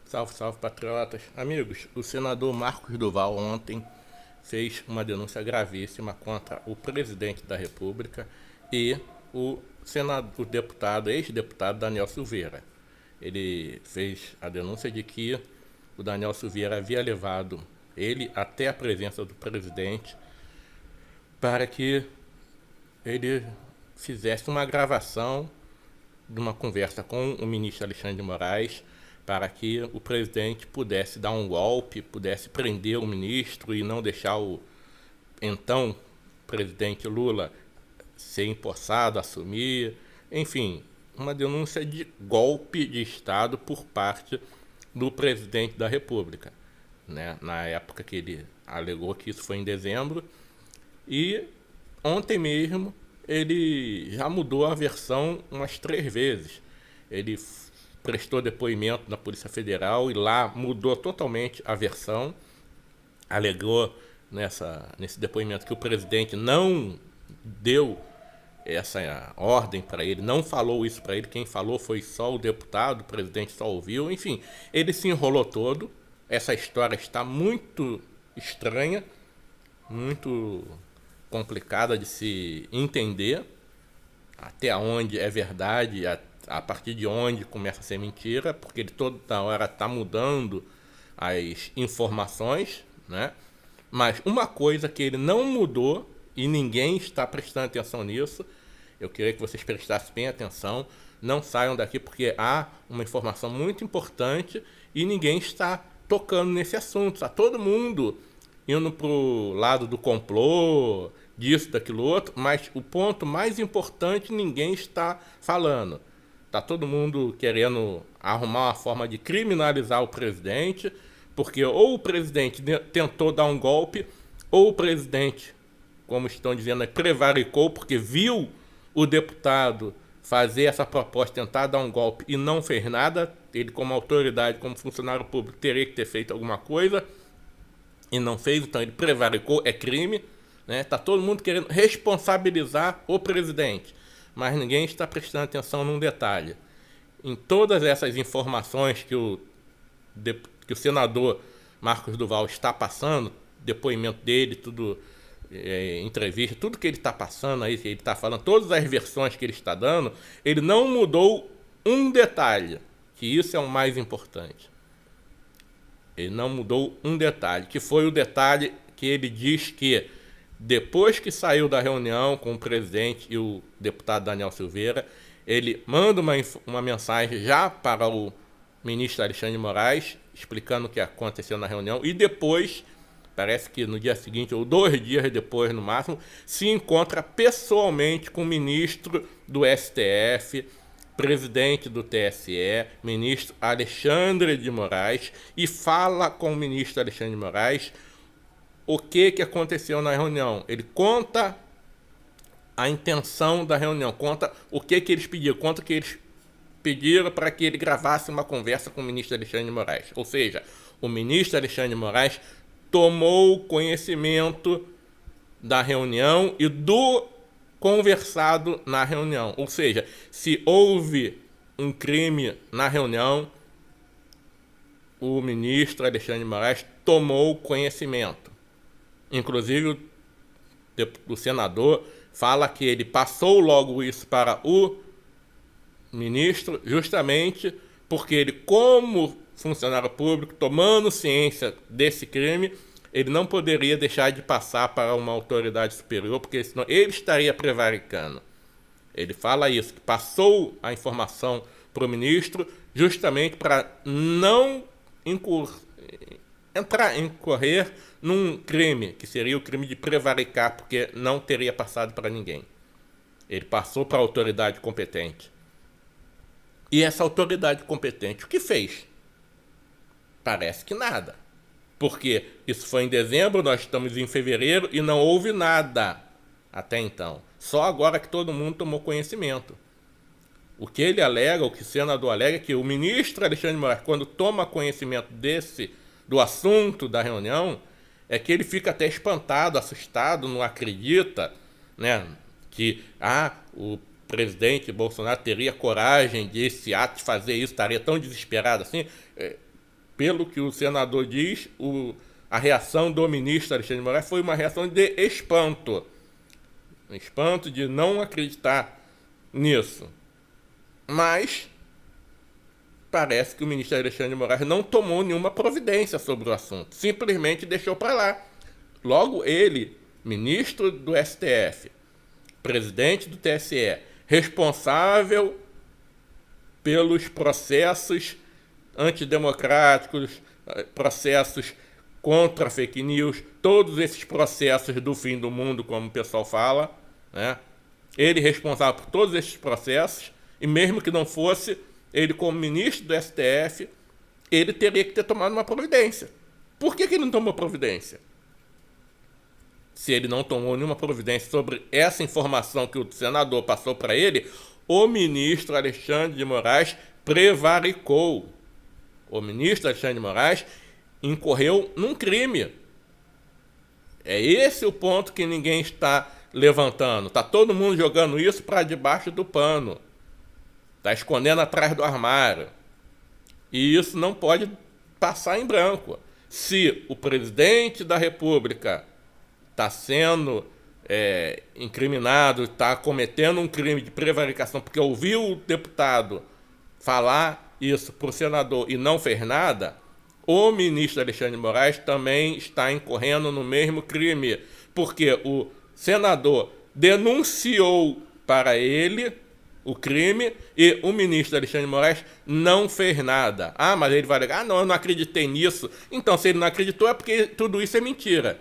Salve, salve, patriotas. Amigos, o senador Marcos Duval ontem fez uma denúncia gravíssima contra o presidente da República e o deputado, ex-deputado Daniel Silveira. Ele fez a denúncia de que o Daniel Silveira havia levado ele até a presença do presidente para que ele fizesse uma gravação de uma conversa com o ministro Alexandre de Moraes para que o presidente pudesse dar um golpe, pudesse prender o ministro e não deixar o então presidente Lula ser empossado, assumir. Enfim, uma denúncia de golpe de Estado por parte do presidente da República, né? Na época que ele alegou que isso foi em dezembro. E ontem mesmo ele já mudou a versão umas 3 vezes. Ele prestou depoimento na Polícia Federal e lá mudou totalmente a versão. Alegou nesse depoimento que o presidente não deu essa ordem para ele, não falou isso para ele, quem falou foi só o deputado, o presidente só ouviu. Enfim, ele se enrolou todo. Essa história está muito estranha, muito complicada de se entender até onde é verdade, a partir de onde começa a ser mentira, porque ele toda hora está mudando as informações, né? Mas uma coisa que ele não mudou e ninguém está prestando atenção nisso, eu queria que vocês prestassem bem atenção, não saiam daqui porque há uma informação muito importante e ninguém está tocando nesse assunto. Está todo mundo indo pro lado do complô, disso, daquilo outro, mas o ponto mais importante ninguém está falando. Tá todo mundo querendo arrumar uma forma de criminalizar o presidente, porque ou o presidente tentou dar um golpe, ou o presidente, como estão dizendo, prevaricou, porque viu o deputado fazer essa proposta, tentar dar um golpe e não fez nada. Ele, como autoridade, como funcionário público, teria que ter feito alguma coisa e não fez, então ele prevaricou, é crime, né? Tá todo mundo querendo responsabilizar o presidente, mas ninguém está prestando atenção num detalhe. Em todas essas informações que o senador Marcos Duval está passando, depoimento dele, tudo, entrevista, tudo que ele está passando aí, que ele está falando, todas as versões que ele está dando, ele não mudou um detalhe, que isso é o mais importante. Ele não mudou um detalhe, que foi o detalhe que ele diz que depois que saiu da reunião com o presidente e o deputado Daniel Silveira, ele manda uma mensagem já para o ministro Alexandre de Moraes, explicando o que aconteceu na reunião, e depois, parece que no dia seguinte, ou 2 dias depois no máximo, se encontra pessoalmente com o ministro do STF, presidente do TSE, ministro Alexandre de Moraes, e fala com o ministro Alexandre de Moraes o que aconteceu na reunião. Ele conta a intenção da reunião, conta o que eles pediram, conta que eles pediram para que ele gravasse uma conversa com o ministro Alexandre de Moraes. Ou seja, o ministro Alexandre de Moraes tomou conhecimento da reunião e do conversado na reunião. Ou seja, se houve um crime na reunião, o ministro Alexandre de Moraes tomou conhecimento. Inclusive, o senador fala que ele passou logo isso para o ministro, justamente porque ele, como funcionário público, tomando ciência desse crime, ele não poderia deixar de passar para uma autoridade superior, porque senão ele estaria prevaricando. Ele fala isso, que passou a informação para o ministro justamente para não incorrer num crime, que seria o crime de prevaricar, porque não teria passado para ninguém. Ele passou para a autoridade competente. E essa autoridade competente, o que fez? Parece que nada. Porque isso foi em dezembro, nós estamos em fevereiro e não houve nada até então. Só agora que todo mundo tomou conhecimento. O que ele alega, o que o senador alega, é que o ministro Alexandre de Moraes, quando toma conhecimento do assunto da reunião, é que ele fica até espantado, assustado, não acredita, né, que o presidente Bolsonaro teria coragem de esse ato, de fazer isso, estaria tão desesperado assim. pelo que o senador diz, a reação do ministro Alexandre de Moraes foi uma reação de espanto. Espanto de não acreditar nisso. Mas parece que o ministro Alexandre de Moraes não tomou nenhuma providência sobre o assunto. Simplesmente deixou para lá. Logo ele, ministro do STF, presidente do TSE, responsável pelos processos antidemocráticos, processos contra a fake news, todos esses processos do fim do mundo, como o pessoal fala, né? Ele responsável por todos esses processos, e mesmo que não fosse, ele como ministro do STF, ele teria que ter tomado uma providência. Por que ele não tomou providência? Se ele não tomou nenhuma providência sobre essa informação que o senador passou para ele, o ministro Alexandre de Moraes prevaricou. O ministro Alexandre de Moraes incorreu num crime. É esse o ponto que ninguém está levantando. Está todo mundo jogando isso para debaixo do pano. Está escondendo atrás do armário. E isso não pode passar em branco. Se o presidente da República está sendo incriminado, está cometendo um crime de prevaricação, porque ouviu o deputado falar isso para o senador e não fez nada, o ministro Alexandre de Moraes também está incorrendo no mesmo crime, porque o senador denunciou para ele o crime e o ministro Alexandre de Moraes não fez nada. Ah, mas ele vai alegar, não, eu não acreditei nisso. Então, se ele não acreditou, é porque tudo isso é mentira.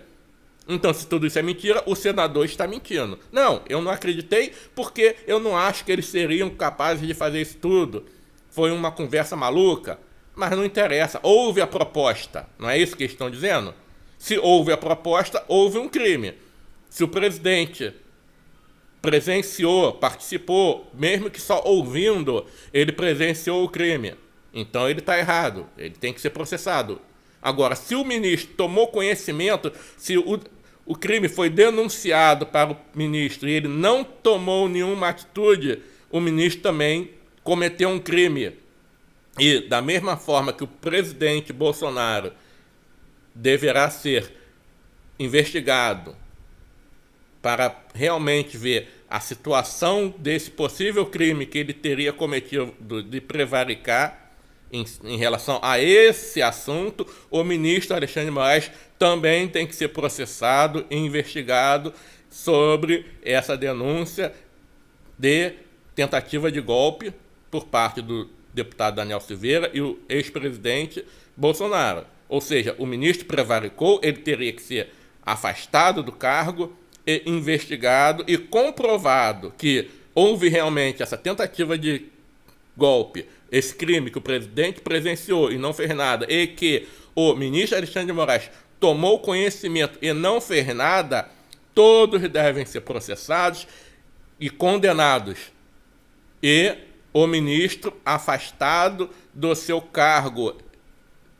Então, se tudo isso é mentira, o senador está mentindo. Não, eu não acreditei porque eu não acho que eles seriam capazes de fazer isso tudo. Foi uma conversa maluca, mas não interessa. Houve a proposta, não é isso que eles estão dizendo? Se houve a proposta, houve um crime. Se o presidente presenciou, participou, mesmo que só ouvindo, ele presenciou o crime, então ele está errado, ele tem que ser processado. Agora, se o ministro tomou conhecimento, se o crime foi denunciado para o ministro e ele não tomou nenhuma atitude, o ministro também cometeu um crime. E da mesma forma que o presidente Bolsonaro deverá ser investigado para realmente ver a situação desse possível crime que ele teria cometido de prevaricar em relação a esse assunto, o ministro Alexandre de Moraes também tem que ser processado e investigado sobre essa denúncia de tentativa de golpe por parte do deputado Daniel Silveira e o ex-presidente Bolsonaro. Ou seja, o ministro prevaricou, ele teria que ser afastado do cargo e investigado e comprovado que houve realmente essa tentativa de golpe, esse crime que o presidente presenciou e não fez nada, e que o ministro Alexandre de Moraes tomou conhecimento e não fez nada, todos devem ser processados e condenados. E o ministro afastado do seu cargo,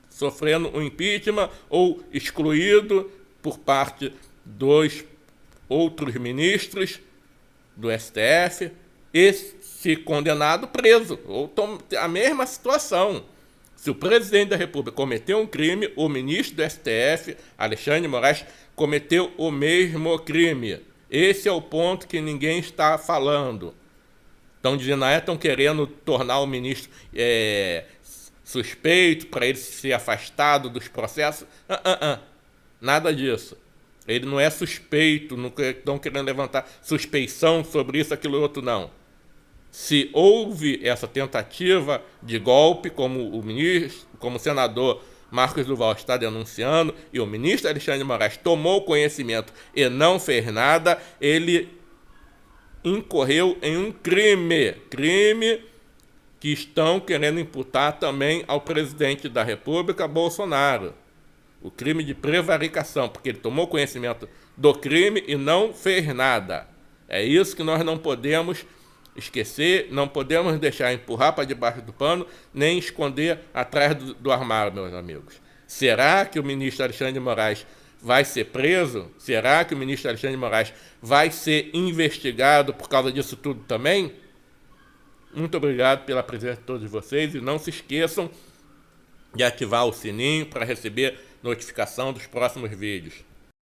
sofrendo um impeachment ou excluído por parte dos outros ministros do STF e, se condenado, preso. Ou a mesma situação. Se o presidente da República cometeu um crime, o ministro do STF, Alexandre de Moraes, cometeu o mesmo crime. Esse é o ponto que ninguém está falando. Estão dizendo, estão querendo tornar o ministro suspeito para ele ser afastado dos processos. Nada disso. Ele não é suspeito, não estão querendo levantar suspeição sobre isso, aquilo outro, não. Se houve essa tentativa de golpe, como o senador Marcos Duval está denunciando, e o ministro Alexandre de Moraes tomou conhecimento e não fez nada, ele incorreu em um crime que estão querendo imputar também ao presidente da República, Bolsonaro. O crime de prevaricação, porque ele tomou conhecimento do crime e não fez nada. É isso que nós não podemos esquecer, não podemos deixar empurrar para debaixo do pano, nem esconder atrás do armário, meus amigos. Será que o ministro Alexandre de Moraes vai ser preso? Será que o ministro Alexandre de Moraes vai ser investigado por causa disso tudo também? Muito obrigado pela presença de todos vocês e não se esqueçam de ativar o sininho para receber notificação dos próximos vídeos.